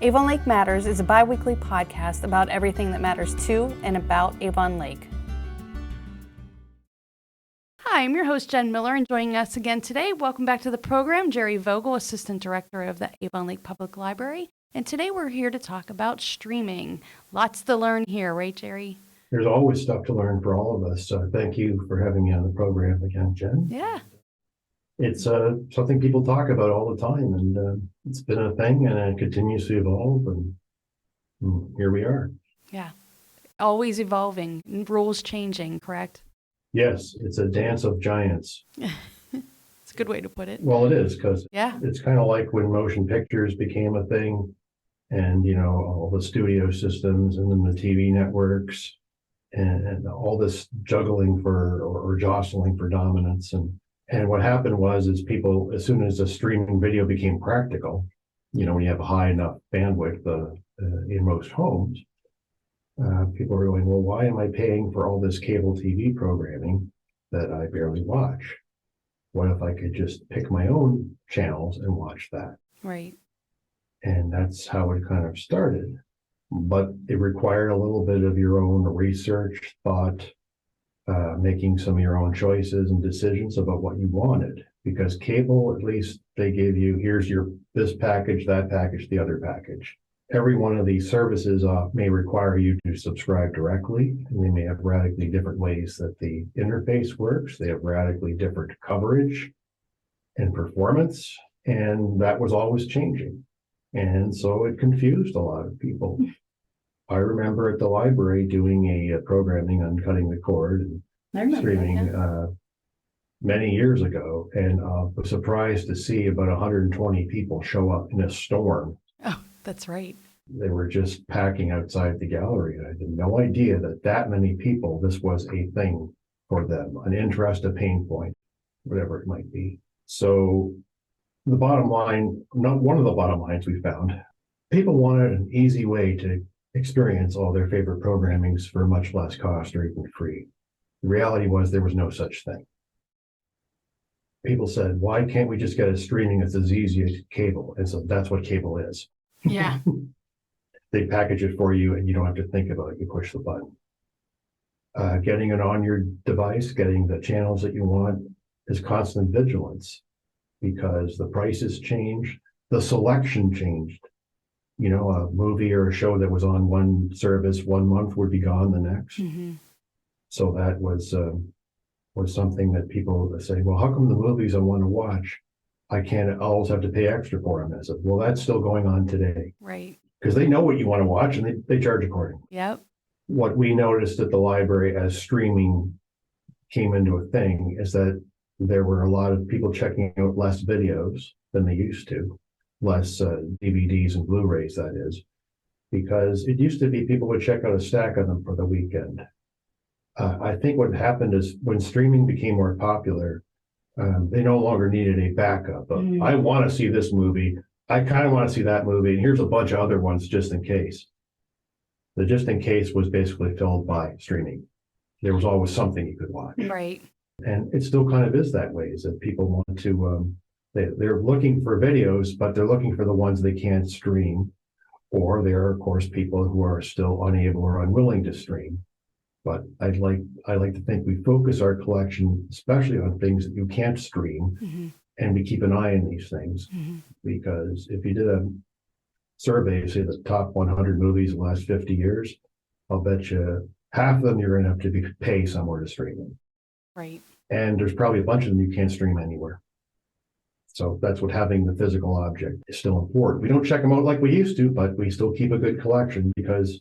Avon Lake Matters is a bi-weekly podcast about everything that matters to and about Avon Lake. Hi, I'm your host, Jen Miller, and joining us again today, welcome back to the program, Gerry Vogel, Assistant Director of the Avon Lake Public Library. And today we're here to talk about streaming. Lots to learn here, right, Gerry? There's always stuff to learn for all of us. So thank you for having me on the program again, Jen. Yeah. It's something people talk about all the time, and it's been a thing, and it continues to evolve, and here we are. Yeah. Always evolving, rules changing, correct? Yes, it's a dance of giants. It's a good way to put it. Well, it is, because yeah, it's kind of like when motion pictures became a thing, and all the studio systems and then the TV networks and all this juggling for or jostling for dominance. And what happened was people, as soon as a streaming video became practical, when you have a high enough bandwidth in most homes, people are going, well, why am I paying for all this cable TV programming that I barely watch? What if I could just pick my own channels and watch that? Right. And that's how it kind of started. But it required a little bit of your own research, thought, making some of your own choices and decisions about what you wanted. Because cable, at least they gave you, here's this package, that package, the other package. Every one of these services may require you to subscribe directly, and they may have radically different ways that the interface works. They have radically different coverage and performance, and that was always changing. And so it confused a lot of people. I remember at the library doing a programming on cutting the cord and streaming many years ago, and was surprised to see about 120 people show up in a storm. Oh, that's right. They were just packing outside the gallery. I had no idea that many people, this was a thing for them, an interest, a pain point, whatever it might be. So the bottom line, one of the bottom lines we found, people wanted an easy way to experience all their favorite programmings for much less cost or even free. The reality was there was no such thing. People said, why can't we just get a streaming that's as easy as cable? And so that's what cable is. Yeah. They package it for you and you don't have to think about it. You push the button. Getting it on your device, getting the channels that you want is constant vigilance, because the prices changed, the selection changed. A movie or a show that was on one service 1 month would be gone the next. Mm-hmm. So that was something that people say, well, how come the movies I want to watch, I always have to pay extra for them? I said, well, that's still going on today. Right. Because they know what you want to watch and they charge accordingly. Yep. What we noticed at the library as streaming came into a thing is that there were a lot of people checking out less videos than they used to, less DVDs and Blu-rays, that is, because it used to be people would check out a stack of them for the weekend. I think what happened is when streaming became more popular, they no longer needed a backup of, I want to see this movie, I kind of want to see that movie, and here's a bunch of other ones just in case. The just in case was basically filled by streaming. There was always something you could watch. Right. And it still kind of is that way, is that people want to, they're looking for videos, but they're looking for the ones they can't stream. Or there are, of course, people who are still unable or unwilling to stream. But I like to think we focus our collection, especially on things that you can't stream, mm-hmm. and we keep an eye on these things. Mm-hmm. Because if you did a survey, say the top 100 movies in the last 50 years, I'll bet you half of them you're going to have to pay somewhere to stream them. Right. And there's probably a bunch of them you can't stream anywhere. So that's what having the physical object is still important. We don't check them out like we used to, but we still keep a good collection because,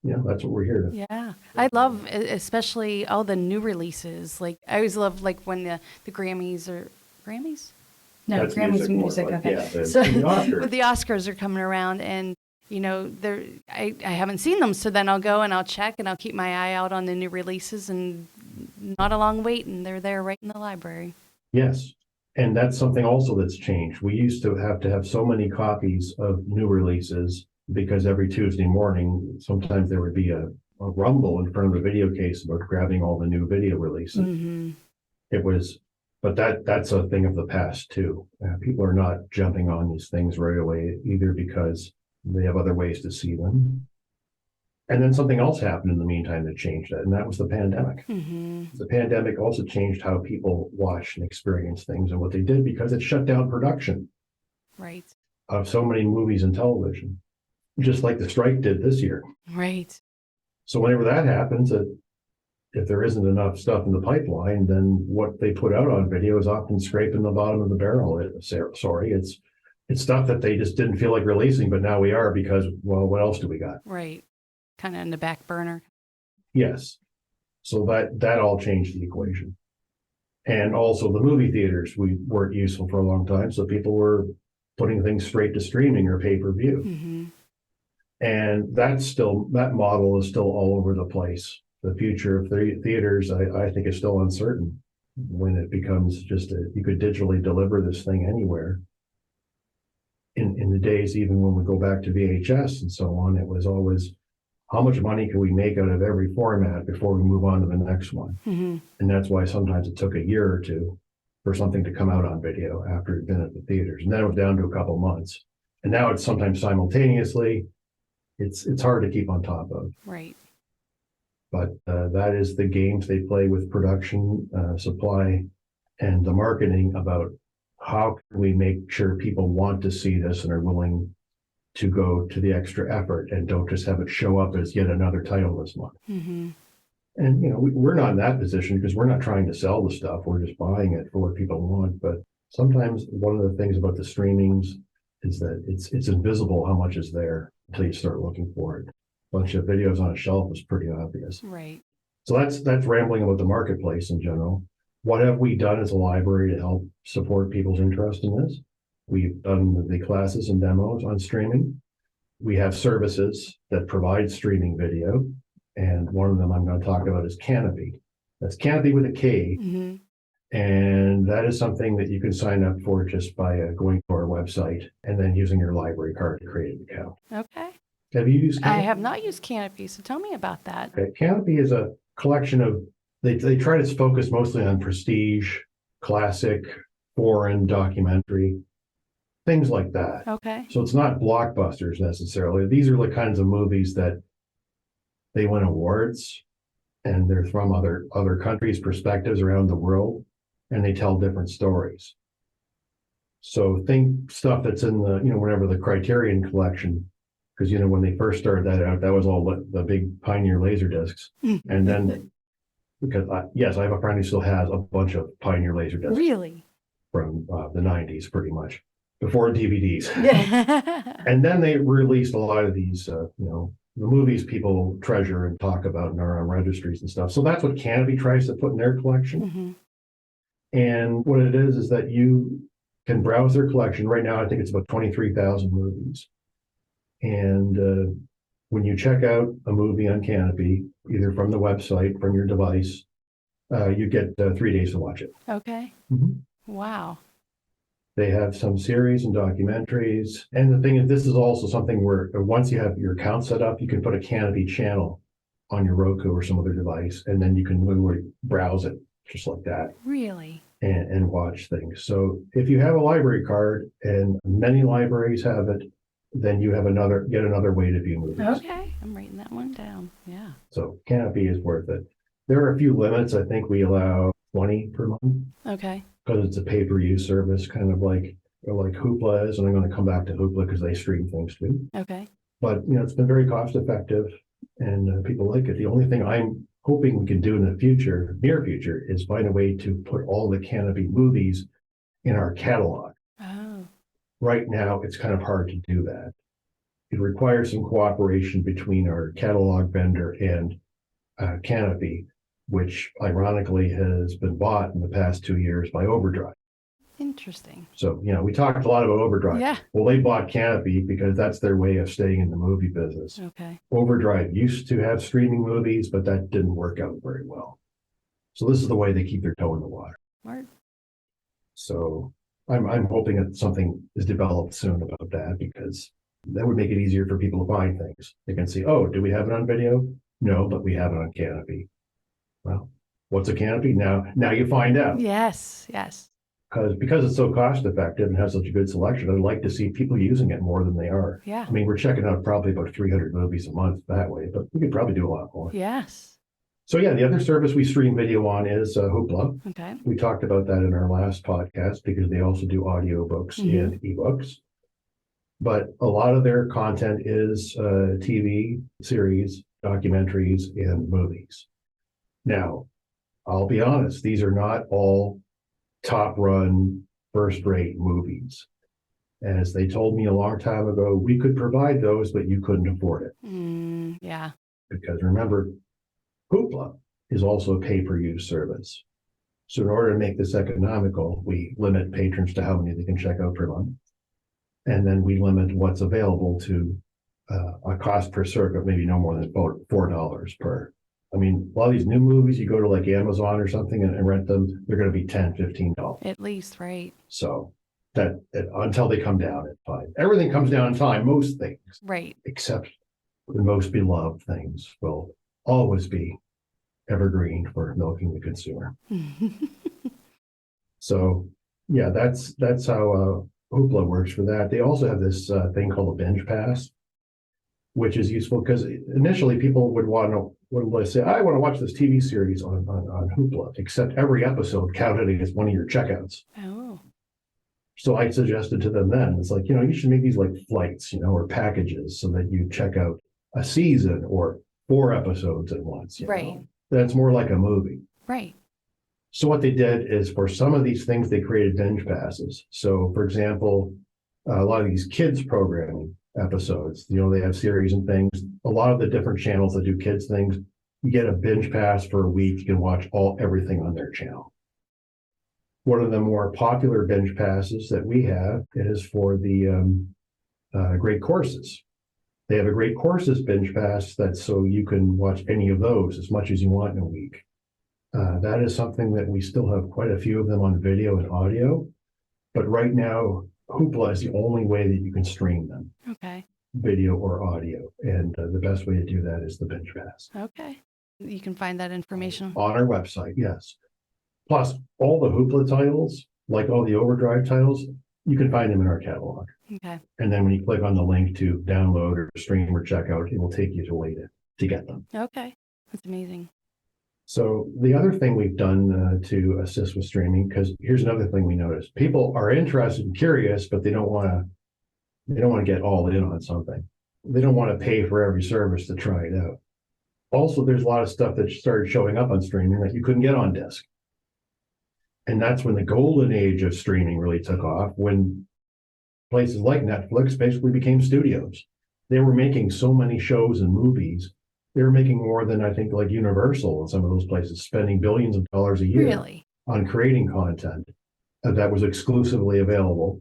that's what we're here to. Yeah. I love especially all the new releases. Like I always love when the Grammys or Grammys? No, That's Grammys music. Okay. Yeah, So the Oscars. with the Oscars are coming around, and I haven't seen them, so then I'll go and I'll check and I'll keep my eye out on the new releases, and not a long wait, and they're there right in the library. Yes. And that's something also that's changed. We used to have so many copies of new releases because every Tuesday morning, sometimes there would be a rumble in front of the video case about grabbing all the new video releases. Mm-hmm. But that's a thing of the past too. People are not jumping on these things right away, either because They have other ways to see them. And then something else happened in the meantime that changed that, and that was the pandemic. The pandemic also changed how people watch and experience things and what they did, because it shut down production Right. of so many movies and television, just like the strike did this year. Right. So whenever that happens, if there isn't enough stuff in the pipeline, then what they put out on video is often scraping the bottom of the barrel. It's stuff that they just didn't feel like releasing, but now we are, because, well, what else do we got? Right. Kind of in the back burner. Yes. So that all changed the equation. And also the movie theaters weren't useful for a long time, so people were putting things straight to streaming or pay-per-view. And that model is still all over the place. The future of theaters, I think, is still uncertain when it becomes just you could digitally deliver this thing anywhere. In the days, even when we go back to VHS and so on, it was always, how much money can we make out of every format before we move on to the next one? And that's why sometimes it took a year or two for something to come out on video after it had been at the theaters. And then it was down to a couple months. And now it's sometimes simultaneously. It's hard to keep on top of. Right. But that is the games they play with production, supply, and the marketing about how can we make sure people want to see this and are willing to go to the extra effort and don't just have it show up as yet another title this month. And, we're not in that position because we're not trying to sell the stuff. We're just buying it for what people want. But sometimes one of the things about the streamings is that it's invisible how much is there until you start looking for it. A bunch of videos on a shelf is pretty obvious. Right. So that's rambling about the marketplace in general. What have we done as a library to help support people's interest in this? We've done the classes and demos on streaming. We have services that provide streaming video. And one of them I'm going to talk about is Canopy. That's Canopy with a K. And that is something that you can sign up for just by going to our website and then using your library card to create an account. Okay. Have you used Canopy? I have not used Canopy, so tell me about that. Okay. Canopy is a collection of, they try to focus mostly on prestige, classic, foreign, documentary, things like that. Okay. So it's not blockbusters necessarily. These are the kinds of movies that they win awards, and they're from other countries' perspectives around the world, and they tell different stories. So think stuff that's in the, whenever the Criterion collection, because, when they first started that out, that was all the big Pioneer laser discs. And then, because yes, I have a friend who still has a bunch of Pioneer laser discs. Really? From the 90s, pretty much, before DVDs. Yeah. And then they released a lot of these, the movies people treasure and talk about and are on registries and stuff. So that's what Canopy tries to put in their collection. And what it is that you can browse their collection. Right now, I think it's about 23,000 movies. And when you check out a movie on Canopy, either from the website, from your device, you get 3 days to watch it. Okay. Wow. They have some series and documentaries. And the thing is, this is also something where once you have your account set up, you can put a Canopy channel on your Roku or some other device, and then you can literally browse it just like that. Really? And watch things. So if you have a library card, and many libraries have it, then you have yet another way to view movies. Okay. I'm writing that one down. Yeah. So Canopy is worth it. There are a few limits. I think we allow 20 per month. Okay. Because it's a pay-per-view service, kind of like Hoopla is, and I'm going to come back to Hoopla because they stream things too. Okay. But it's been very cost-effective, and people like it. The only thing I'm hoping we can do in the near future, is find a way to put all the Canopy movies in our catalog. Oh. Right now, it's kind of hard to do that. It requires some cooperation between our catalog vendor and Canopy, which ironically has been bought in the past 2 years by Overdrive. Interesting. So, we talked a lot about Overdrive. Yeah. Well, they bought Canopy because that's their way of staying in the movie business. Okay. Overdrive used to have streaming movies, but that didn't work out very well. So this is the way they keep their toe in the water. Smart. So I'm hoping that something is developed soon about that, because that would make it easier for people to find things. They can see, oh, do we have it on video? No, but we have it on Canopy. Well, what's a Canopy? Now you find out. Yes. Yes. because it's so cost effective and has such a good selection, I'd like to see people using it more than they are. Yeah. I mean, we're checking out probably about 300 movies a month that way, but we could probably do a lot more. Yes. So yeah, the other service we stream video on is Hoopla. Okay. We talked about that in our last podcast because they also do audiobooks and ebooks. But a lot of their content is TV series, documentaries, and movies. Now, I'll be honest, these are not all top-run, first-rate movies. As they told me a long time ago, we could provide those, but you couldn't afford it. Yeah. Because remember, Hoopla is also a pay-per-use service. So in order to make this economical, we limit patrons to how many they can check out per month. And then we limit what's available to a cost per circuit, maybe no more than about $4 per. I mean, a lot of these new movies, you go to like Amazon or something and rent them, they're going to be $10, $15. At least, right. So that until they come down, it's fine. Everything comes down in time, most things. Right. Except the most beloved things will always be evergreen for milking the consumer. So yeah, that's how Hoopla works for that. They also have this thing called a binge pass, which is useful because initially people would say, I want to watch this TV series on Hoopla, except every episode counted as one of your checkouts. Oh. So I suggested to them then, it's like, you should make these like flights, or packages so that you check out a season or 4 episodes at once. Right. That's more like a movie. Right. So what they did is for some of these things, they created binge passes. So for example, a lot of these kids programming episodes, they have series and things. A lot of the different channels that do kids things, you get a binge pass for a week. You can watch everything on their channel. One of the more popular binge passes that we have is for the great courses. They have a great courses binge pass that's so you can watch any of those as much as you want in a week. That is something that we still have quite a few of them on video and audio, but right now Hoopla is the only way that you can stream them. Okay. Video or audio, and the best way to do that is the binge pass. Okay. You can find that information on our website. Yes. Plus, all the Hoopla titles, like all the Overdrive titles, you can find them in our catalog. Okay. And then when you click on the link to download or stream or check out, it will take you to a way to get them. Okay. That's amazing. So the other thing we've done to assist with streaming, because here's another thing we noticed: people are interested and curious, but they don't want to get all in on something. They don't want to pay for every service to try it out. Also, there's a lot of stuff that started showing up on streaming that you couldn't get on disc. And that's when the golden age of streaming really took off, when places like Netflix basically became studios. They were making so many shows and movies. They were making more than, I think, like Universal and some of those places, spending billions of dollars a year on creating content that was exclusively available,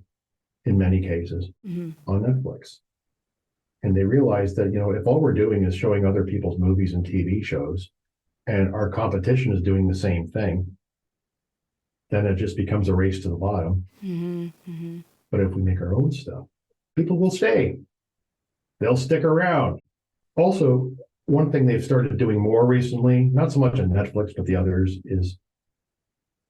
in many cases, on Netflix. And they realized that, if all we're doing is showing other people's movies and TV shows, and our competition is doing the same thing, then it just becomes a race to the bottom. But if we make our own stuff, people will stay. They'll stick around. Also, one thing they've started doing more recently, not so much on Netflix, but the others, is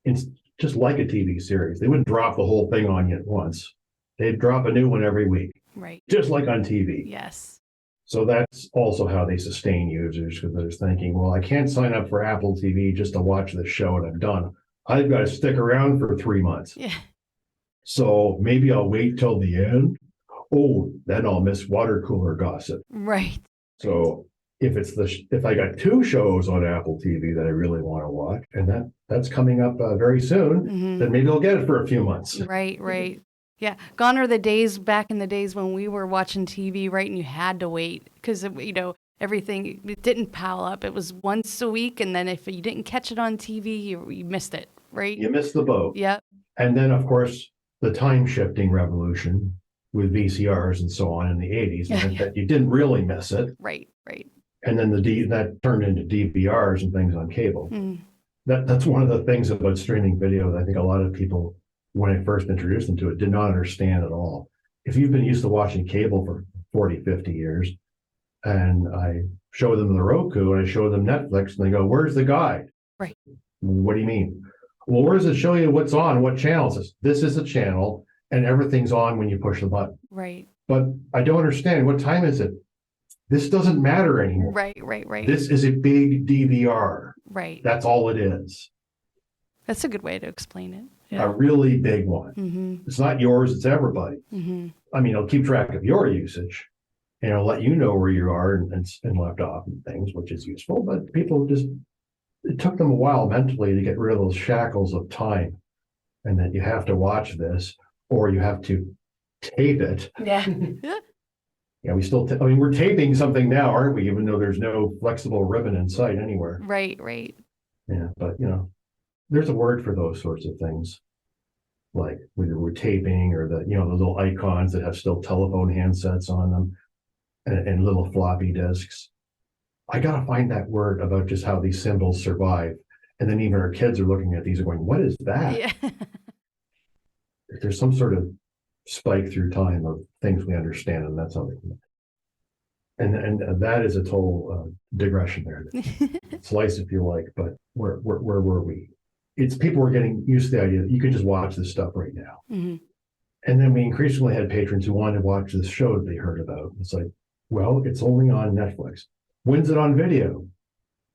it's just like a TV series. They wouldn't drop the whole thing on you at once. They'd drop a new one every week. Right. Just like on TV. Yes. So that's also how they sustain users, because they're thinking, well, I can't sign up for Apple TV just to watch this show and I'm done. I've got to stick around for 3 months. Yeah. So maybe I'll wait till the end. Oh, then I'll miss water cooler gossip. Right. So if I got 2 shows on Apple TV that I really want to watch, and that's coming up very soon, then maybe I'll get it for a few months. Right, right. Yeah. Gone are the days back in the days when we were watching TV, right? And you had to wait because, everything, it didn't pile up. It was once a week. And then if you didn't catch it on TV, you missed it, right? You missed the boat. Yep. And then, of course, the time shifting revolution with VCRs and so on in the 80s meant that you didn't really miss it. Right, right. And then that turned into DVRs and things on cable. That's one of the things about streaming video that I think a lot of people, when I first introduced them to it, did not understand at all. If you've been used to watching cable for 40, 50 years, and I show them the Roku and I show them Netflix, and they go, where's the guide? Right. What do you mean? Well, where does it show you what's on, what channels? This is a channel and everything's on when you push the button. Right. But I don't understand. What time is it? This doesn't matter anymore. Right. This is a big DVR. Right. That's all it is. That's a good way to explain it. A Yeah. really big one. Mm-hmm. It's not yours, it's everybody. Mm-hmm. I mean, it'll keep track of your usage and it'll let you know where you are and left off and things, which is useful. But people just, it took them a while mentally to get rid of those shackles of time and that you have to watch this or you have to tape it. Yeah. Yeah, we still, I mean, we're taping something now, aren't we? Even though there's no flexible ribbon in sight anywhere. Right. Yeah, but there's a word for those sorts of things. Like whether we're taping or the little icons that have still telephone handsets on them and little floppy disks. I gotta find that word about just how these symbols survive. And then even our kids are looking at these and going, what is that? Yeah. There's some sort of spike through time of things we understand, and that's how they. And that is a total digression there. Slice if you like, but where were we? It's people were getting used to the idea that you could just watch this stuff right now. Mm-hmm. And then we increasingly had patrons who wanted to watch this show that they heard about. It's like, well, it's only on Netflix. When's it on video?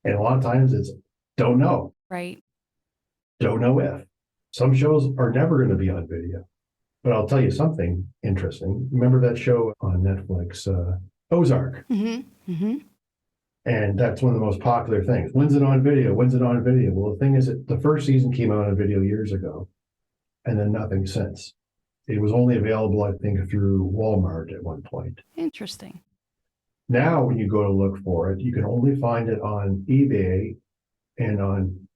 And a lot of times it's don't know. Right. Don't know if. Some shows are never going to be on video. But I'll tell you something interesting. Remember that show on Netflix, Ozark? Mm-hmm. Mm-hmm. And that's one of the most popular things. When's it on video? When's it on video? Well, the thing is that the first season came out on video years ago, and then nothing since. It was only available, I think, through Walmart at one point. Interesting. Now, when you go to look for it, you can only find it on eBay and on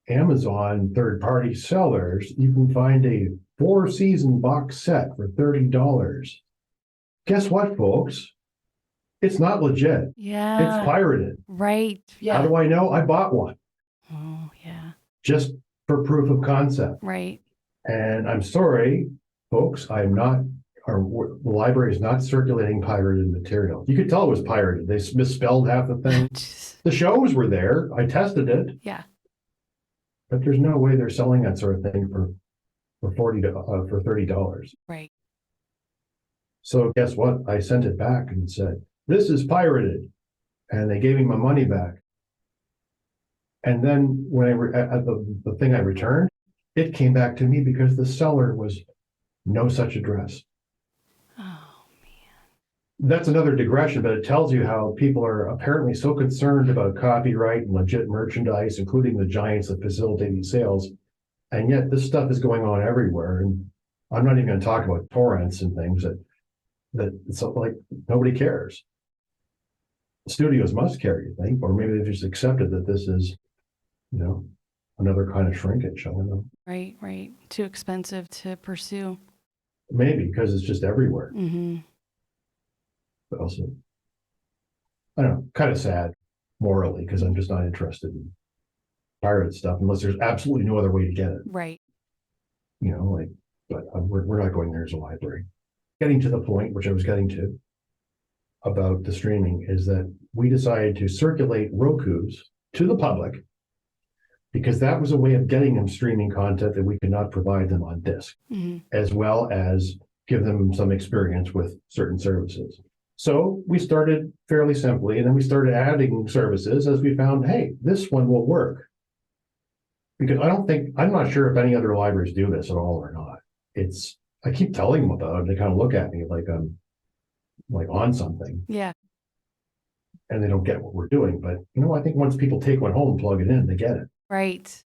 Amazon third-party sellers. You can find a 4-season box set for $30. Guess what, folks? It's not legit. Yeah. It's pirated. Right. How Yeah. do I know? I bought one Oh, yeah. just for proof of concept. Right. And I'm sorry, folks, the library is not circulating pirated material. You could tell it was pirated. They misspelled half the thing. The shows were there. I tested it. Yeah. But there's no way they're selling that sort of thing for $30. Right. So guess what? I sent it back and said, this is pirated. And they gave me my money back. And then when the thing I returned, it came back to me because the seller was no such address. Oh, man. That's another digression, but it tells you how people are apparently so concerned about copyright and legit merchandise, including the giants that facilitate these sales. And yet this stuff is going on everywhere. And I'm not even going to talk about torrents and things that it's like nobody cares. Studios must care, you think, or maybe they've just accepted that this is, another kind of shrinkage. I don't know. Right. Too expensive to pursue. Maybe because it's just everywhere. Mm-hmm. But also, I don't know, kind of sad morally because I'm just not interested in pirate stuff unless there's absolutely no other way to get it. Right. But we're not going there as a library. Getting to the point, which I was getting to, about the streaming is that we decided to circulate Rokus to the public because that was a way of getting them streaming content that we could not provide them on disc, Mm-hmm. as well as give them some experience with certain services. So we started fairly simply, and then we started adding services as we found, hey, this one will work. Because I'm not sure if any other libraries do this at all or not. I keep telling them about it. They kind of look at me like I'm like on something. Yeah. And they don't get what we're doing. But I think once people take one home and plug it in, they get it. Right.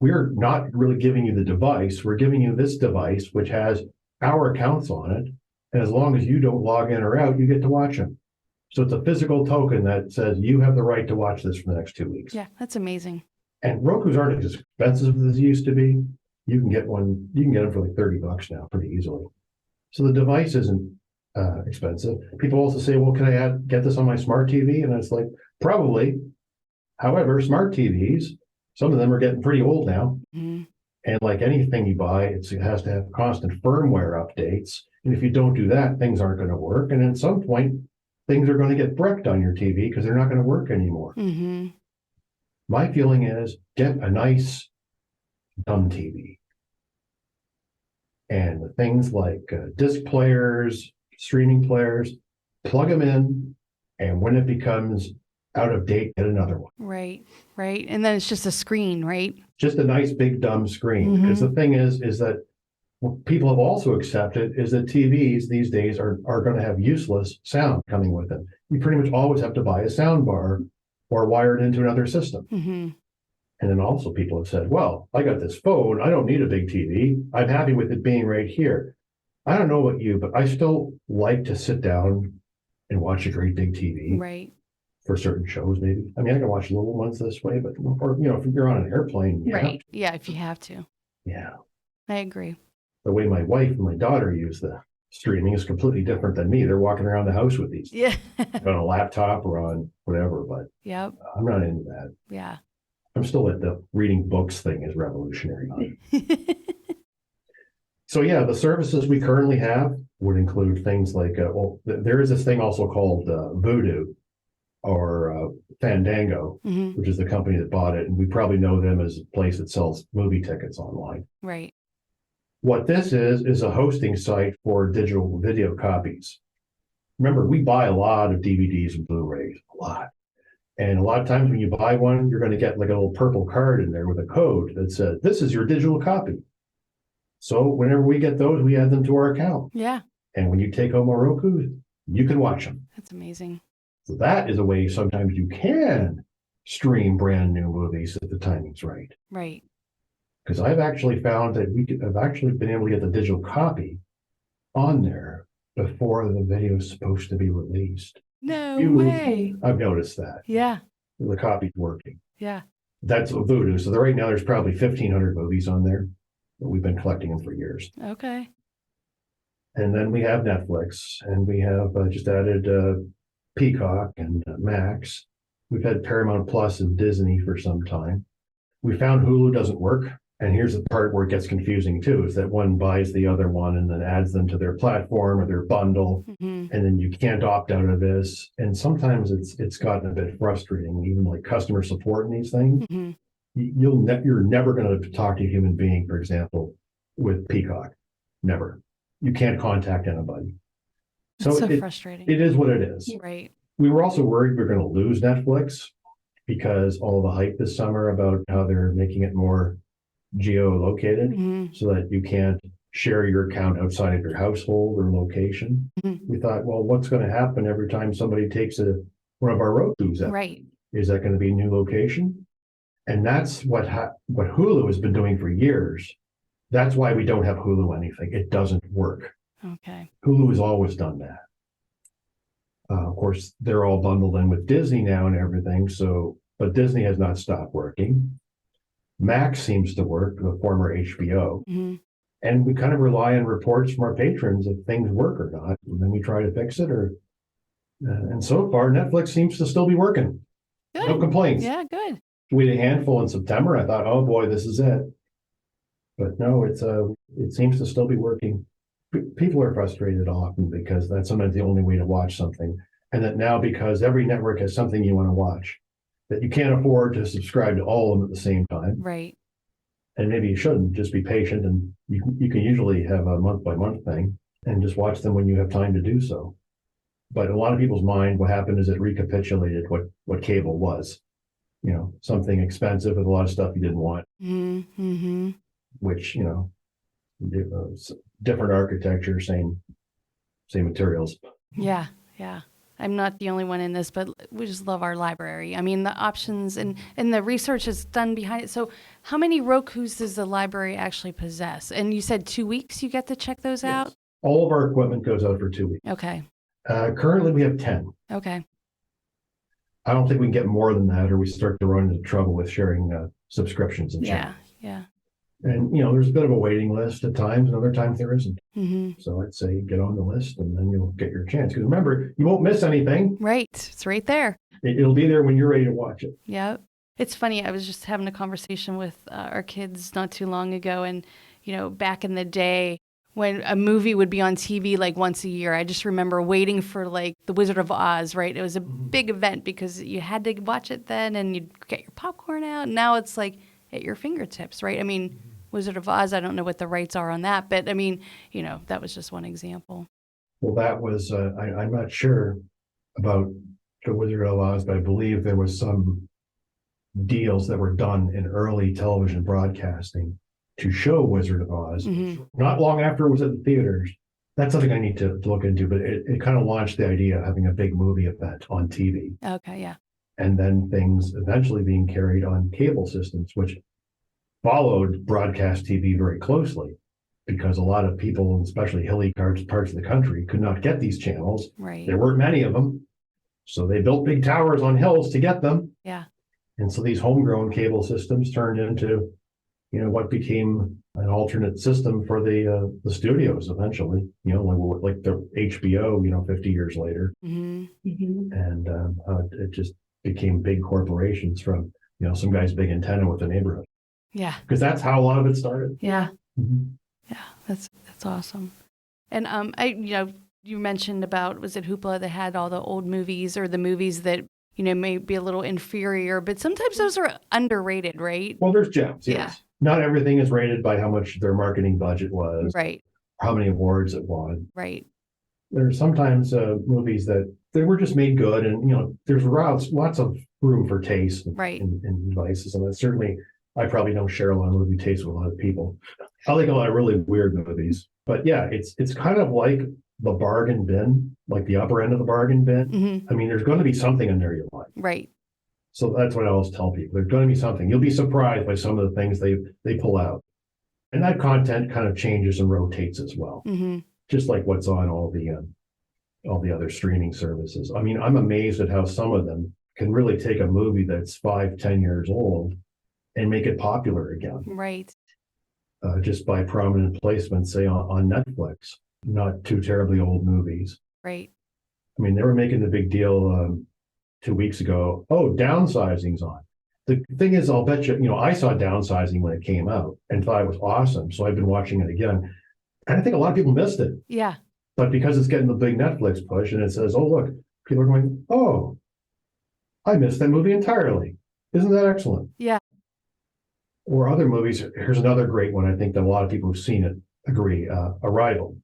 We're not really giving you the device. We're giving you this device, which has our accounts on it. And as long as you don't log in or out, you get to watch them. So it's a physical token that says you have the right to watch this for the next 2 weeks. Yeah, that's amazing. And Rokus aren't as expensive as they used to be. You can get them for like $30 now pretty easily. So the device isn't expensive. People also say, well, can I get this on my smart TV? And it's like, probably. However, smart TVs, some of them are getting pretty old now. Mm-hmm. And like anything you buy, it has to have constant firmware updates. And if you don't do that, things aren't going to work. And at some point, things are going to get bricked on your TV because they're not going to work anymore. Mm-hmm. My feeling is get a nice dumb TV. And the things like disc players, streaming players, plug them in, and when it becomes out of date, get another one. Right, right. And then it's just a screen, right? Just a nice big dumb screen. Because the thing is that what people have also accepted is that TVs these days are going to have useless sound coming with it. You pretty much always have to buy a sound bar or wire it into another system. And then also people have said, well, I got this phone. I don't need a big TV. I'm happy with it being right here. I don't know about you, but I still like to sit down and watch a great big TV. Right. For certain shows, maybe. I mean, I can watch little ones this way, but, or, if you're on an airplane. Yeah. Right. Yeah, if you have to. Yeah. I agree. The way my wife and my daughter use the streaming is completely different than me. They're walking around the house with these. Yeah. On a laptop or on whatever, but Yep. I'm not into that. Yeah. I'm still at the reading books thing is revolutionary. So yeah, the services we currently have would include things like, there is this thing also called Voodoo or Fandango, which is the company that bought it. And we probably know them as a place that sells movie tickets online. Right. What this is a hosting site for digital video copies. Remember, we buy a lot of DVDs and Blu-rays, a lot. And a lot of times when you buy one, you're going to get like a little purple card in there with a code that says, this is your digital copy. So whenever we get those, we add them to our account. Yeah. And when you take home a Roku, you can watch them. That's amazing. So that is a way sometimes you can stream brand new movies if the timing's right. Right. Because I've actually found that I've actually been able to get the digital copy on there before the video is supposed to be released. No way. I've noticed that. Yeah. The copy's working. Yeah. That's Voodoo. So right now there's probably 1,500 movies on there. We've been collecting them for years. Okay. And then we have Netflix, and we have just added Peacock and Max. We've had Paramount Plus and Disney for some time. We found Hulu doesn't work. And here's the part where it gets confusing too, is that one buys the other one and then adds them to their platform or their bundle. And then you can't opt out of this. And sometimes it's gotten a bit frustrating, even like customer support and these things. You're never going to talk to a human being, for example, with Peacock. Never. You can't contact anybody. So frustrating. It is what it is. Right. We were also worried we we're going to lose Netflix because all the hype this summer about how they're making it more geolocated so that you can't share your account outside of your household or location. We thought, well, what's going to happen every time somebody takes one of our Rokus out? Right. Is that going to be a new location? And that's what Hulu has been doing for years. That's why we don't have Hulu anything. It doesn't work. Okay. Hulu has always done that. Of course, they're all bundled in with Disney now and everything. But Disney has not stopped working. Max seems to work, the former HBO. And we kind of rely on reports from our patrons if things work or not. And then we try to fix it and so far, Netflix seems to still be working. Good. No complaints. Yeah, good. We had a handful in September. I thought, oh boy, this is it. But no, it seems to still be working. People are frustrated often because that's sometimes the only way to watch something. And that now, because every network has something you want to watch, that you can't afford to subscribe to all of them at the same time. Right. And maybe you shouldn't, just be patient, and you can usually have a month by month thing and just watch them when you have time to do so. But in a lot of people's mind, what happened is it recapitulated what cable was. Something expensive with a lot of stuff you didn't want. Which, different architecture, same materials. Yeah. Yeah. I'm not the only one in this, but we just love our library. I mean, the options and the research is done behind it. So how many Rokus does the library actually possess? And you said 2 weeks you get to check those out? All of our equipment goes out for 2 weeks. Okay. Currently, we have 10. Okay. I don't think we can get more than that, or we start to run into trouble with sharing subscriptions and channels. Yeah. And, there's a bit of a waiting list at times, and other times there isn't. So I'd say get on the list, and then you'll get your chance. Because remember, you won't miss anything. Right. It's right there. It'll be there when you're ready to watch it. Yeah. It's funny. I was just having a conversation with our kids not too long ago. And, back in the day, when a movie would be on TV like once a year, I just remember waiting for like The Wizard of Oz, right? It was a big event because you had to watch it then and you'd get your popcorn out. Now it's like, at your fingertips, right? I mean, Wizard of Oz, I don't know what the rights are on that, but I mean, that was just one example. Well, that was, I'm not sure about the Wizard of Oz, but I believe there was some deals that were done in early television broadcasting to show Wizard of Oz. Not long after it was at the theaters. That's something I need to look into, but it kind of launched the idea of having a big movie event on TV. Okay, yeah. And then things eventually being carried on cable systems, which followed broadcast TV very closely, because a lot of people, especially hilly parts of the country, could not get these channels. Right. There weren't many of them. So they built big towers on hills to get them. Yeah. And so these homegrown cable systems turned into, what became an alternate system for the studios eventually, like the HBO, 50 years later. And it just became big corporations from, some guy's big antenna with the neighborhood. Yeah. Because that's how a lot of it started. Yeah. Yeah. That's awesome. And you mentioned about, was it Hoopla that had all the old movies or the movies that, may be a little inferior, but sometimes those are underrated, right? Well, there's gems, yes. Yeah. Not everything is rated by how much their marketing budget was. Right. How many awards it won. Right. There's sometimes movies that they were just made good, and there's lots of room for taste and devices, and that's certainly, I probably don't share a lot of movie taste with a lot of people. I like a lot of really weird movies, but yeah, it's kind of like the bargain bin, like the upper end of the bargain bin. I mean, there's going to be something in there you like. Right. So that's what I always tell people. There's going to be something. You'll be surprised by some of the things they pull out. And that content kind of changes and rotates as well. Just like what's on all the other streaming services. I mean, I'm amazed at how some of them can really take a movie that's 5-10 years old and make it popular again. Right. Just by prominent placement, say on Netflix, not too terribly old movies. Right. I mean, they were making the big deal 2 weeks ago. Oh, Downsizing's on. The thing is, I'll bet you, I saw Downsizing when it came out and thought it was awesome. So I've been watching it again. And I think a lot of people missed it. Yeah. But because it's getting the big Netflix push and it says, oh, look, people are going, oh, I missed that movie entirely. Isn't that excellent? Yeah. Or other movies. Here's another great one. I think that a lot of people who've seen it agree. Arrival.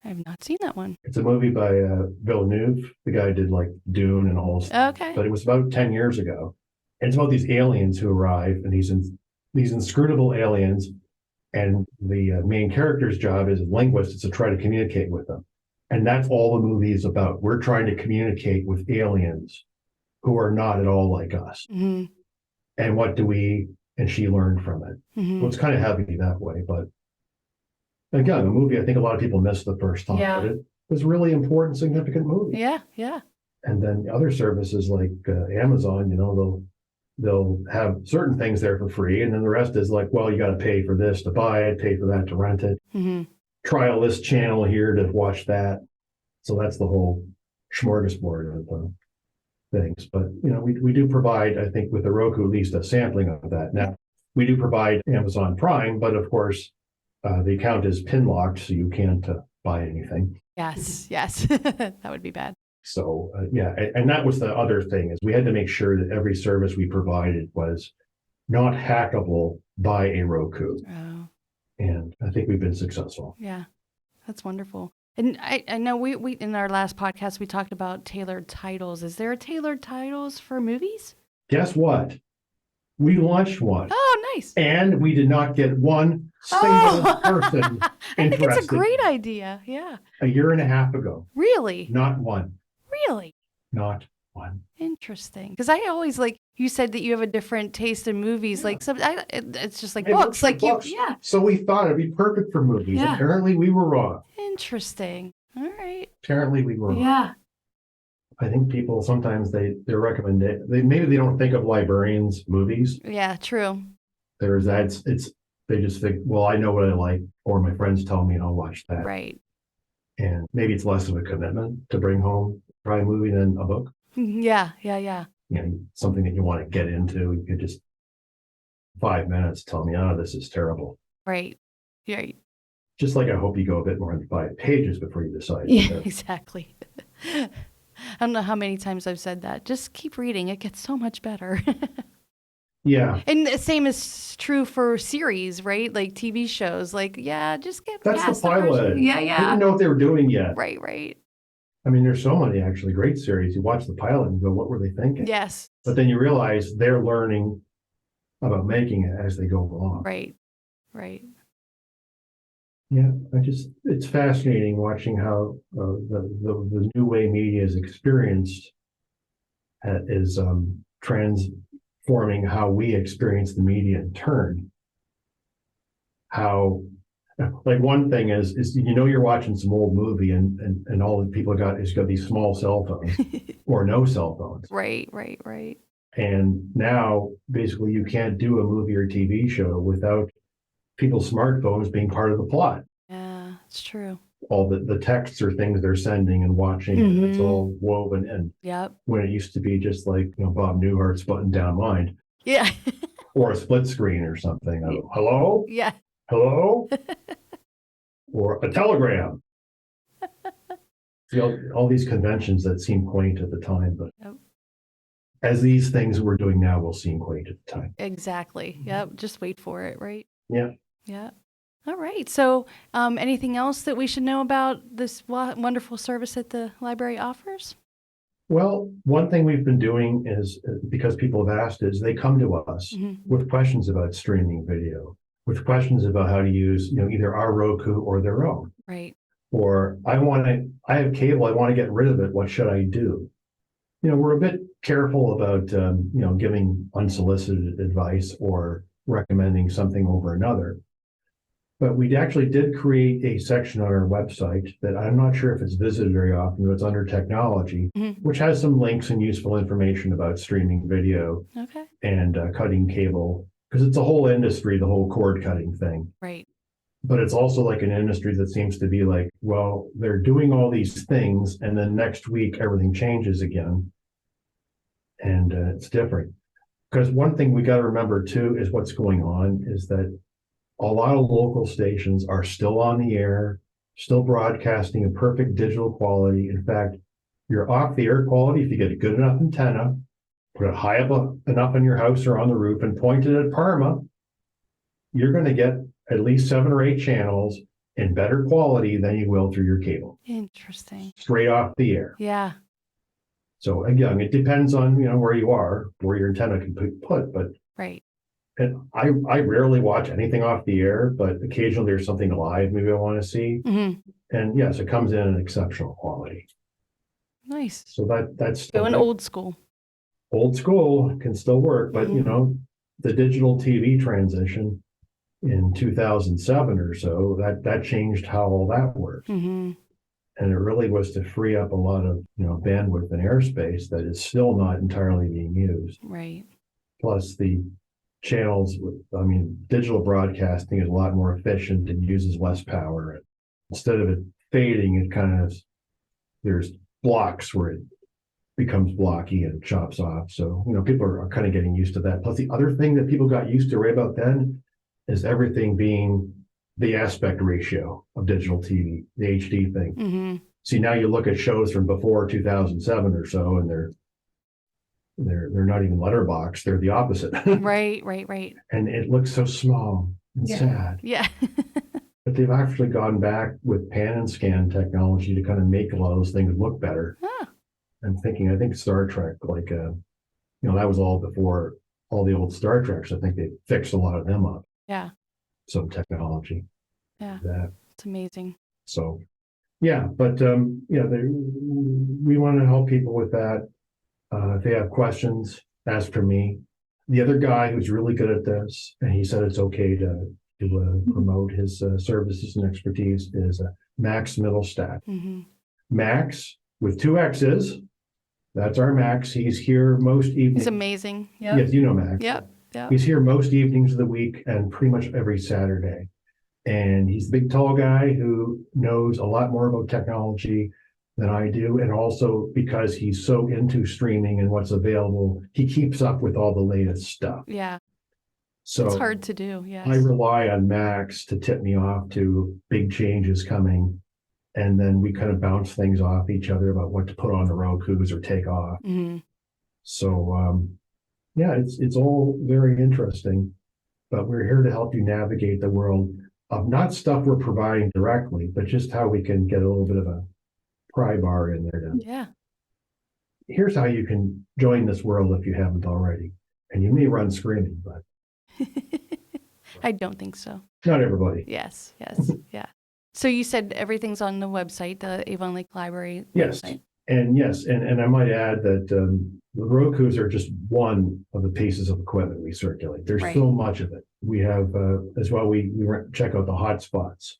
I have not seen that one. It's a movie by Villeneuve. The guy did like Dune and all stuff. Okay. But it was about 10 years ago. And it's about these aliens who arrive, and these inscrutable aliens. And the main character's job as a linguist is to try to communicate with them. And that's all the movie is about. We're trying to communicate with aliens who are not at all like us. And what do we, and she learned from it. So it's kind of heavy that way. But again, the movie, I think a lot of people missed the first time. Yeah. But it was a really important, significant movie. Yeah, yeah. And then other services like Amazon, they'll have certain things there for free. And then the rest is like, well, you got to pay for this to buy it, pay for that to rent it. Trial this channel here to watch that. So that's the whole smorgasbord of things. But, we do provide, I think with the Roku, at least a sampling of that. Now, we do provide Amazon Prime, but of course, the account is pin locked, so you can't buy anything. Yes. That would be bad. So, and that was the other thing, is we had to make sure that every service we provided was not hackable by a Roku. Oh. And I think we've been successful. Yeah, that's wonderful. And I know we in our last podcast, we talked about tailored titles. Is there a tailored titles for movies? Guess what? We launched one. Oh, nice. And we did not get one single person I think interested. it's a great idea. Yeah. A year and a half ago. Really? Not one. Really? Not one. Interesting. Because I always you said that you have a different taste in movies. Yeah. It's just like Hey, books. books. Yeah. So we thought it'd be perfect for movies. Yeah. Apparently we were wrong. Interesting. All right. Apparently we were wrong. Yeah. I think people sometimes they maybe they don't think of librarians movies. Yeah, true. There's that. They just think, well, I know what I like, or my friends tell me and I'll watch that. Right. And maybe it's less of a commitment to bring home try a movie than a book. Yeah. Something that you want to get into. You could just 5 minutes tell me, oh, this is terrible. Right. Yeah. Just like I hope you go a bit more than 5 pages before you decide. Yeah, exactly. I don't know how many times I've said that. Just keep reading. It gets so much better. Yeah, And the same is true for series, right? Like TV shows. Like, yeah, just get that's the past the first. pilot. Yeah, They yeah. didn't know what they were doing yet. Right, right. I mean, there's so many actually great series. You watch the pilot and go, what were they thinking? Yes. But then you realize they're learning about making it as they go along. Right, right. Yeah, it's fascinating watching how the new way media is experienced is transforming how we experience the media in turn. How, like one thing is you're watching some old movie and all the people got these small cell phones or no cell phones. Right, right, right. And now basically you can't do a movie or TV show without people's smartphones being part of the plot. Yeah, it's true. All the texts or things they're sending and watching, and it's all woven in. Yep. When it used to be just like, Bob Newhart's button down mind Yeah. or a split screen or something. Hello? Yeah. Hello? Or a telegram. See, all these conventions that seem quaint at the time, but Yep. as these things we're doing now will seem quaint at the time. Exactly. Yep. Just wait for it, right? Yeah. Yeah. All right. So, anything else that we should know about this wonderful service that the library offers? Well, one thing we've been doing is, because people have asked, is they come to us with questions about streaming video, with questions about how to use, either our Roku or their own. Right. Or I have cable, I want to get rid of it. What should I do? We're a bit careful about, giving unsolicited advice or recommending something over another. But we actually did create a section on our website that I'm not sure if it's visited very often, but it's under technology, which has some links and useful information about streaming video and cutting cable, because it's a whole industry, the whole cord cutting thing. Right. But it's also like an industry that seems to be like, well, they're doing all these things, and then next week everything changes again. And it's different. Because one thing we got to remember too is what's going on is that a lot of local stations are still on the air, still broadcasting in perfect digital quality. In fact, your off the air quality, if you get a good enough antenna, put it high up enough in your house or on the roof and point it at Parma, you're going to get at least 7 or 8 channels in better quality than you will through your cable. Interesting. Straight off the air. Yeah. So again, it depends on, where you are, where your antenna can be put, but right. And I rarely watch anything off the air, but occasionally there's something live maybe I want to see. And yes, it comes in exceptional quality. Nice. So that's going old school. Old school can still work, but the digital TV transition in 2007 or so, that changed how all that worked. And it really was to free up a lot of bandwidth and airspace that is still not entirely being used. Right. Plus the channels, digital broadcasting is a lot more efficient and uses less power. Instead of it fading, it kind of, there's blocks where it becomes blocky and chops off. So, people are kind of getting used to that. Plus the other thing that people got used to right about then is everything being the aspect ratio of digital TV, the HD thing. See, now you look at shows from before 2007 or so, and they're not even letterbox, they're the opposite. Right. And it looks so small and sad. Yeah. But they've actually gone back with pan and scan technology to kind of make a lot of those things look better. I'm thinking, I think Star Trek, like, that was all before all the old Star Treks. I think they fixed a lot of them up. Yeah. Some technology. Yeah. It's amazing. So, yeah, but, we want to help people with that. If they have questions, ask for me. The other guy who's really good at this, and he said it's okay to promote his services and expertise, is Max Middlestadt. Max with 2 X's. That's our Max. He's here most evenings. He's amazing. Yep. Yes, you know Max. Yep. He's here most evenings of the week and pretty much every Saturday. And he's the big, tall guy who knows a lot more about technology than I do. And also because he's so into streaming and what's available, he keeps up with all the latest stuff. Yeah. So it's hard to do. Yes. I rely on Max to tip me off to big changes coming. And then we kind of bounce things off each other about what to put on the Roku's or take off. So Yeah, it's all very interesting, but we're here to help you navigate the world of not stuff we're providing directly, but just how we can get a little bit of a pry bar in there. Yeah. Here's how you can join this world if you haven't already. And you may run screaming, but I don't think so. not everybody. Yes, yeah. So you said everything's on the website, the Avon Lake Library Yes. website. And I might add that the Rokus are just one of the pieces of equipment we circulate. There's Right. so much of it. We have, as well, we check out the hotspots.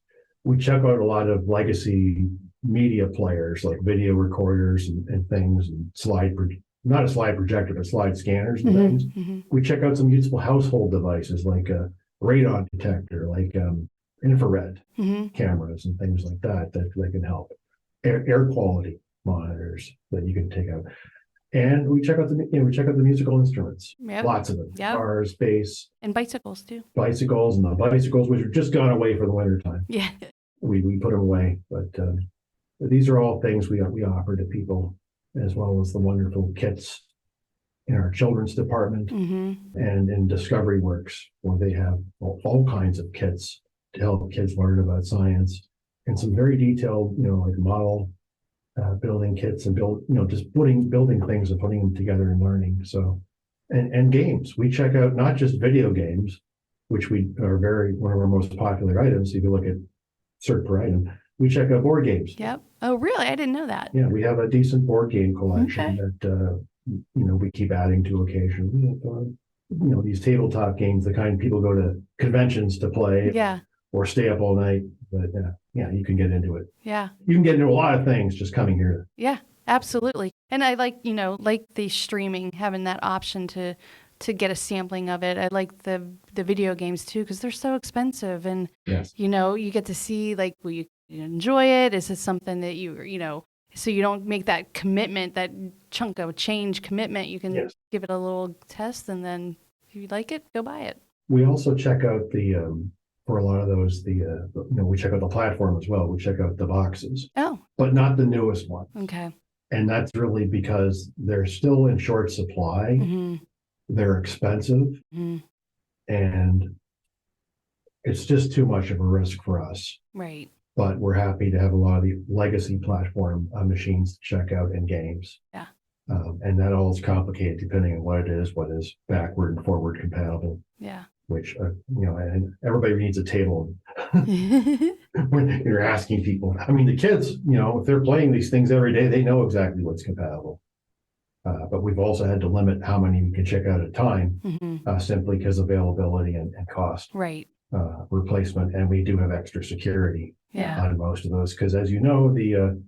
We check out a lot of legacy media players like video recorders and things and not a slide projector, but slide scanners and things. We check out some useful household devices like a radon detector, like infrared cameras and things like that can help. Air quality monitors that you can take out. And we check out the musical instruments. Yep. Lots of them. Yep. Guitars, bass. And bicycles too. Bicycles, and the bicycles, which have just gone away for the wintertime. Yeah. We put them away. But these are all things we offer to people, as well as the wonderful kits in our children's department and in Discovery Works, where they have all kinds of kits to help kids learn about science, and some very detailed, like model building kits and just building things and putting them together and learning. So, and games. We check out not just video games, which we are one of our most popular items. If you look at cert per item, we check out board games. Yep. Oh, really? I didn't know that. Yeah, we have a decent board game collection that we keep adding to occasionally. These tabletop games, the kind people go to conventions to play. Yeah. Or stay up all night. But you can get into it. Yeah. You can get into a lot of things just coming here. Yeah, absolutely. And I like the streaming, having that option to get a sampling of it. I like the video games too, because they're so expensive. And, yes. You get to see, like, will you enjoy it? Is it something that so you don't make that commitment, that chunk of change commitment. You can give it a little test, and then if you like it, go buy it. We also check out for a lot of those, we check out the platform as well. We check out the boxes. Oh. But not the newest ones. Okay. And that's really because they're still in short supply. They're expensive. And it's just too much of a risk for us. Right. But we're happy to have a lot of the legacy platform machines to check out in games. Yeah. And that all is complicated depending on what is backward and forward compatible. Yeah. Which, and everybody needs a table when you're asking people. I mean, the kids, if they're playing these things every day, they know exactly what's compatible. But we've also had to limit how many we can check out at a time, simply because availability and cost. Right. Replacement, and we do have extra security on most of those, because as you know, the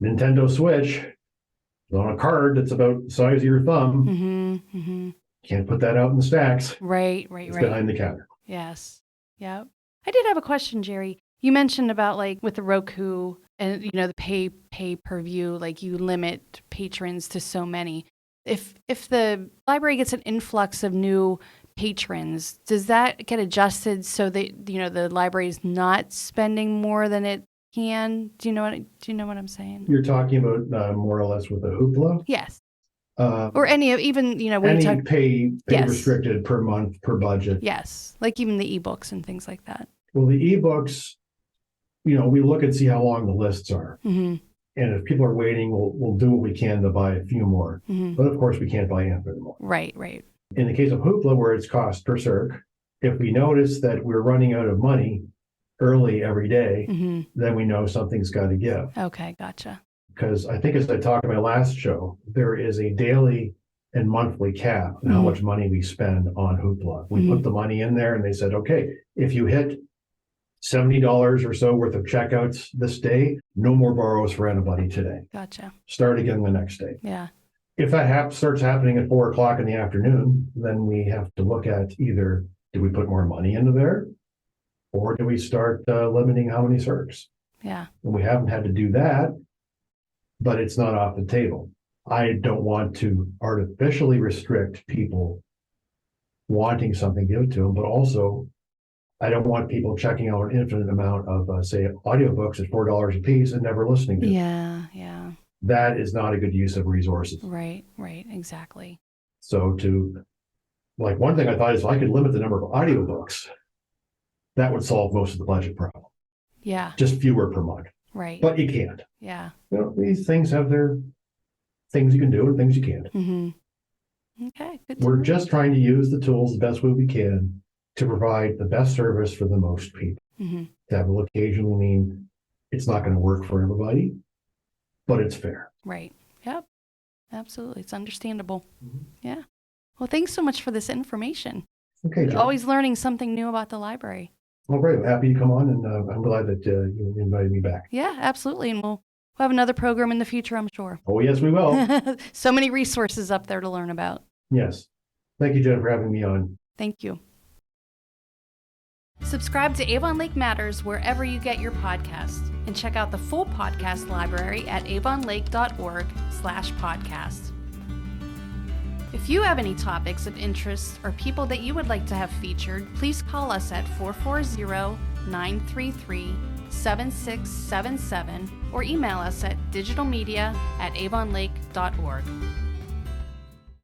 Nintendo Switch is on a card that's about the size of your thumb. Can't put that out in the stacks. Right. It's behind the counter. Yes. Yeah. I did have a question, Gerry. You mentioned about, like, with the Roku and the pay per view, like, you limit patrons to so many. If the library gets an influx of new patrons, does that get adjusted so that the library is not spending more than it can? Do you know what I'm saying? You're talking about more or less with the Hoopla? Yes. Or any of, even, when any pay restricted per month, per budget. Yes. Like even the ebooks and things like that. Well, the ebooks, we look and see how long the lists are. And if people are waiting, we'll do what we can to buy a few more. But of course, we can't buy infinite more. Right. In the case of Hoopla, where it's cost per circ, if we notice that we're running out of money early every day, then we know something's got to give. Okay, gotcha. Because I think, as I talked in my last show, there is a daily and monthly cap on how much money we spend on Hoopla. We put the money in there, and they said, okay, if you hit $70 or so worth of checkouts this day, no more borrows for anybody today. Gotcha. Start again the next day. Yeah. If that starts happening at 4:00 in the afternoon, then we have to look at either, do we put more money into there, or do we start limiting how many circs? Yeah. And we haven't had to do that, but it's not off the table. I don't want to artificially restrict people wanting something given to them, but also I don't want people checking out an infinite amount of, say, audiobooks at $4 a piece and never listening to them. Yeah. That is not a good use of resources. Right, exactly. So to like one thing I thought is if I could limit the number of audiobooks, that would solve most of the budget problem. Yeah. Just fewer per month. Right. But you can't. Yeah. You know, these things have their things you can do and things you can't. Mm-hmm. Okay. Good. We're just trying to use the tools the best way we can to provide the best service for the most people. Mm-hmm. That will occasionally mean it's not going to work for everybody, but it's fair. Right. Yep. Absolutely. It's understandable. Mhm. Yeah. Well, thanks so much for this information. Okay, John. Always learning something new about the library. Well, great. I'm happy to come on, and I'm glad that you invited me back. Yeah, absolutely. And we'll have another program in the future, I'm sure. Oh, yes, we will. So many resources up there to learn about. Yes. Thank you, Jen, for having me on. Thank you. Subscribe to Avon Lake Matters wherever you get your podcasts, and check out the full podcast library at avonlake.org/podcast. If you have any topics of interest or people that you would like to have featured, please call us at 440-933-7677 or email us at digitalmedia@avonlake.org.